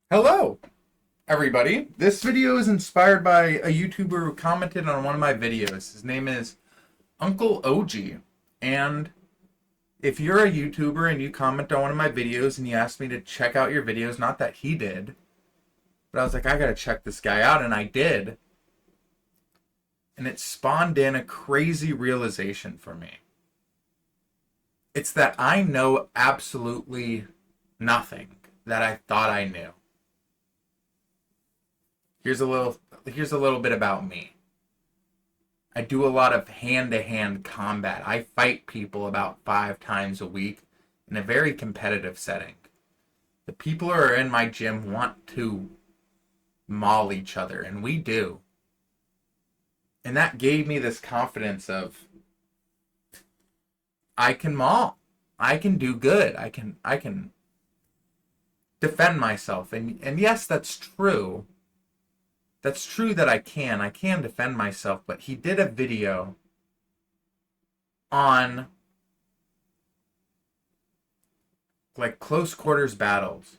Hello, everybody. This video is inspired by a YouTuber who commented on one of my videos. His name is Uncle OG. And if you're a YouTuber and you comment on one of my videos and you asked me to check out your videos, not that he did, but I was like, I gotta check this guy out, and I did. And it spawned in a crazy realization for me. It's that I know absolutely nothing that I thought I knew. Here's a little bit about me. I do a lot of hand-to-hand combat. I fight people about 5 times a week in a very competitive setting. The people who are in my gym want to maul each other, and we do. And that gave me this confidence of I can maul. I can do good. I can defend myself. And yes, that's true. That's true that I can defend myself, but he did a video on like close quarters battles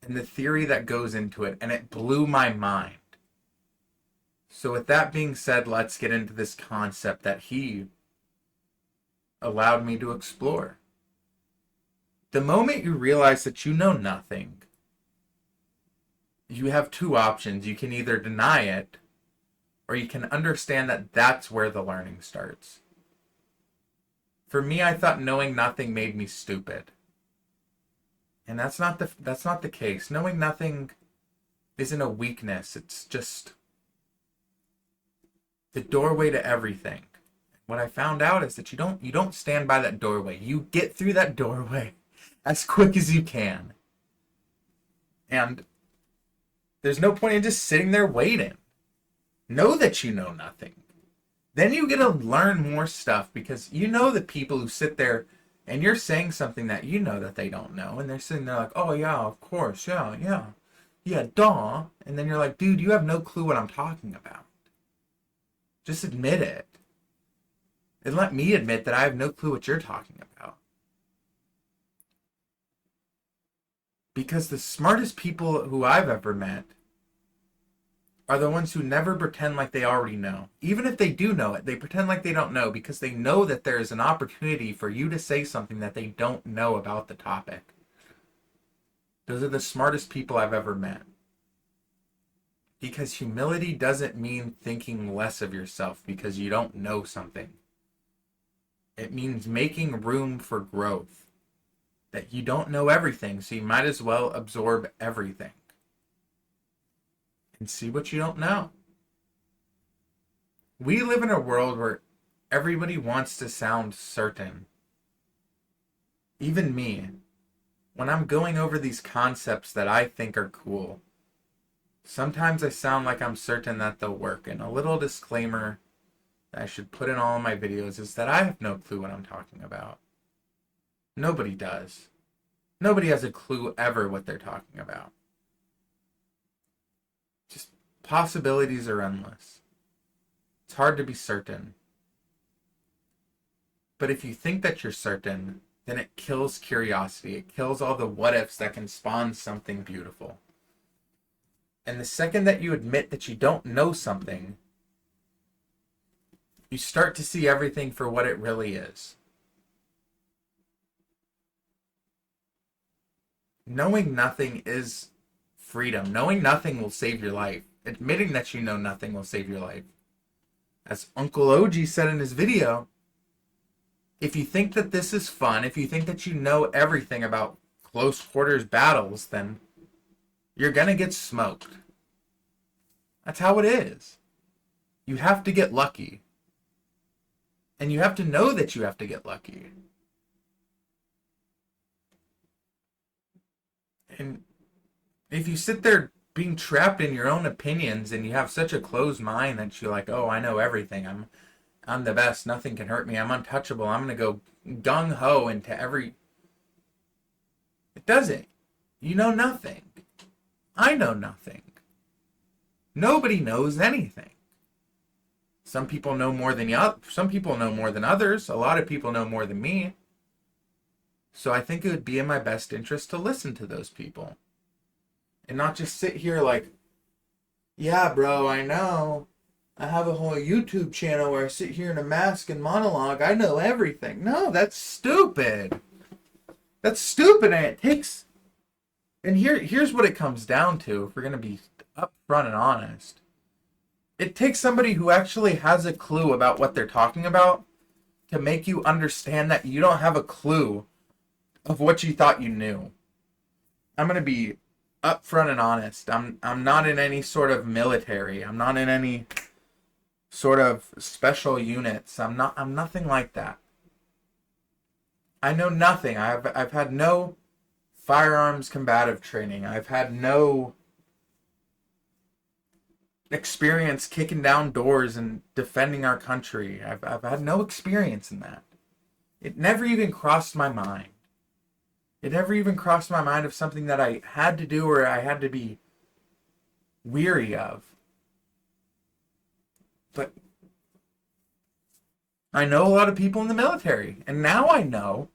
and the theory that goes into it, and it blew my mind. So with that being said, let's get into this concept that he allowed me to explore. The moment you realize that you know nothing, you have two options. You can either deny it, or you can understand that that's where the learning starts. For me, I thought knowing nothing made me stupid. And that's not the case. Knowing nothing isn't a weakness. It's just the doorway to everything. What I found out is that you don't stand by that doorway. You get through that doorway as quick as you can. And there's no point in just sitting there waiting. Know that you know nothing. Then you get to learn more stuff, because you know the people who sit there and you're saying something that you know that they don't know, and they're sitting there like, oh yeah, of course, yeah, duh. And then you're like, dude, you have no clue what I'm talking about. Just admit it. And let me admit that I have no clue what you're talking about. Because the smartest people who I've ever met are the ones who never pretend like they already know. Even if they do know it, they pretend like they don't know, because they know that there is an opportunity for you to say something that they don't know about the topic. Those are the smartest people I've ever met. Because humility doesn't mean thinking less of yourself because you don't know something. It means making room for growth. That you don't know everything, so you might as well absorb everything. And see what you don't know. We live in a world where everybody wants to sound certain. Even me. When I'm going over these concepts that I think are cool, sometimes I sound like I'm certain that they'll work. And a little disclaimer that I should put in all of my videos is that I have no clue what I'm talking about. Nobody does. Nobody has a clue ever what they're talking about. Just possibilities are endless. It's hard to be certain. But if you think that you're certain, then it kills curiosity. It kills all the what ifs that can spawn something beautiful. And the second that you admit that you don't know something, you start to see everything for what it really is. Knowing nothing is freedom. Knowing nothing will save your life. Admitting that you know nothing will save your life. As Uncle OG said in his video, if you think that this is fun, if you think that you know everything about close quarters battles, then you're going to get smoked. That's how it is. You have to get lucky. And you have to know that you have to get lucky. And if you sit there being trapped in your own opinions and you have such a closed mind that you're like, oh, I know everything. I'm the best. Nothing can hurt me. I'm untouchable. I'm going to go gung-ho into every... It doesn't. You know nothing. I know nothing. Nobody knows anything. Some people know more than some people know more than others. A lot of people know more than me. So I think it would be in my best interest to listen to those people. and not just sit here like, yeah, bro, I know. I have a whole YouTube channel where I sit here in a mask and monologue. I know everything. No, that's stupid. That's stupid, and it takes. And here's what it comes down to. If we're gonna be upfront and honest, it takes somebody who actually has a clue about what they're talking about to make you understand that you don't have a clue of what you thought you knew. I'm gonna be upfront and honest. I'm not in any sort of military. I'm not in any sort of special units. I'm nothing like that. I know nothing. I've had no firearms combative training. I've had no experience kicking down doors and defending our country. I've had no experience in that. It never even crossed my mind. It never even crossed my mind of something that I had to do or I had to be weary of. But I know a lot of people in the military, and now I know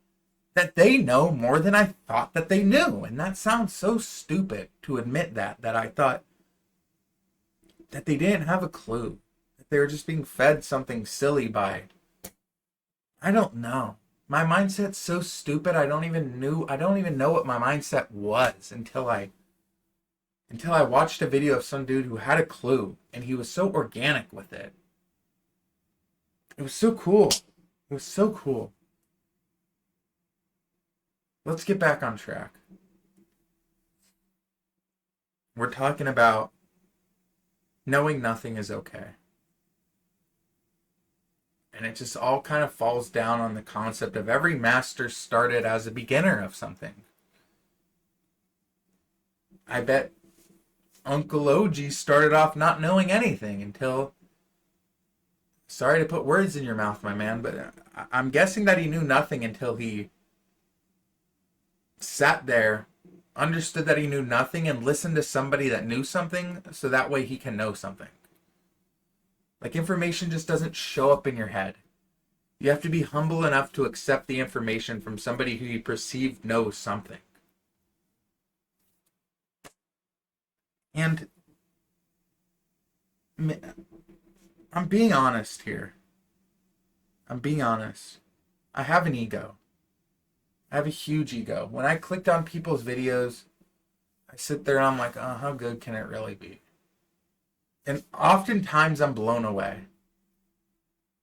that they know more than I thought that they knew. And that sounds so stupid to admit that I thought that they didn't have a clue. That they were just being fed something silly by, I don't know. My mindset's so stupid. I don't even know what my mindset was until I watched a video of some dude who had a clue, and he was so organic with it. It was so cool. It was so cool. Let's get back on track. We're talking about knowing nothing is okay. And it just all kind of falls down on the concept of every master started as a beginner of something. I bet Uncle OG started off not knowing anything until... Sorry to put words in your mouth, my man, but I'm guessing that he knew nothing until he sat there, understood that he knew nothing, and listened to somebody that knew something so that way he can know something. Like, information just doesn't show up in your head. You have to be humble enough to accept the information from somebody who you perceive knows something. And I'm being honest here. I'm being honest. I have an ego. I have a huge ego. When I clicked on people's videos, I sit there and I'm like, oh, how good can it really be? And oftentimes I'm blown away.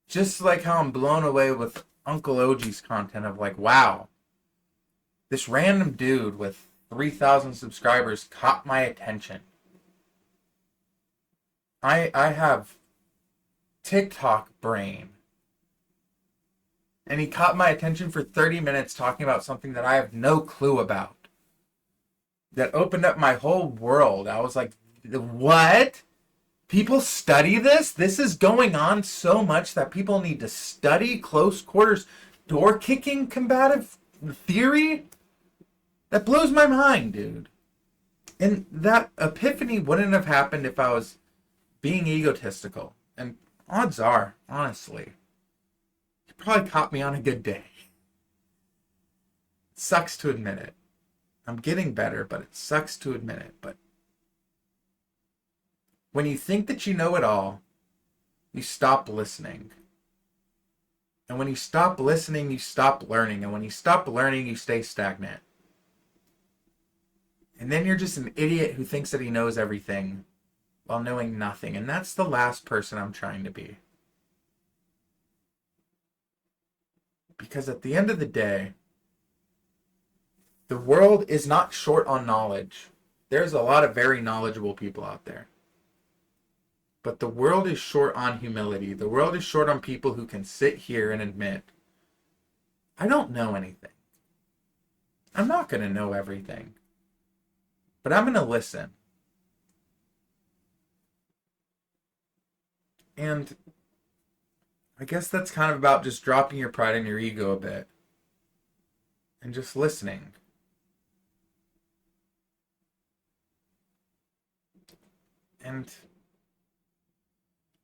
Just like how I'm blown away with Uncle OG's content of like, wow, this random dude with 3,000 subscribers caught my attention. I have TikTok brain. And he caught my attention for 30 minutes talking about something that I have no clue about. That opened up my whole world. I was like, what? People study this? This is going on so much that people need to study close quarters door kicking combative theory? That blows my mind, dude. And that epiphany wouldn't have happened if I was being egotistical. And odds are, honestly, you probably caught me on a good day. It sucks to admit it. I'm getting better, but it sucks to admit it. But when you think that you know it all, you stop listening. And when you stop listening, you stop learning. And when you stop learning, you stay stagnant. And then you're just an idiot who thinks that he knows everything while knowing nothing. And that's the last person I'm trying to be. Because at the end of the day, the world is not short on knowledge. There's a lot of very knowledgeable people out there. But the world is short on humility. The world is short on people who can sit here and admit, I don't know anything. I'm not going to know everything. But I'm going to listen. And I guess that's kind of about just dropping your pride and your ego a bit. And just listening. And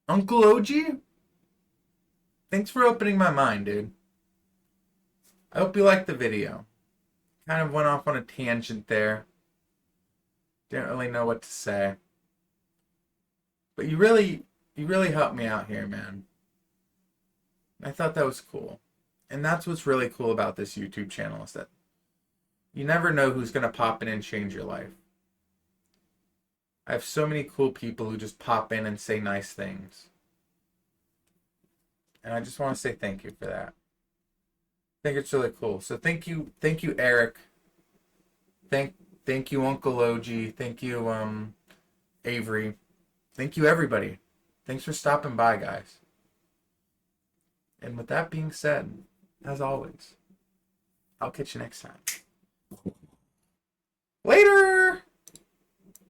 Uncle OG, thanks for opening my mind, dude. I hope you liked the video. Kind of went off on a tangent there. Didn't really know what to say. But you really helped me out here, man. I thought that was cool. And that's what's really cool about this YouTube channel is that you never know who's going to pop in and change your life. I have so many cool people who just pop in and say nice things. And I just want to say thank you for that. I think it's really cool. So thank you, Eric. Thank you, Uncle OG. Thank you, Avery. Thank you, everybody. Thanks for stopping by, guys. And with that being said, as always, I'll catch you next time. Later!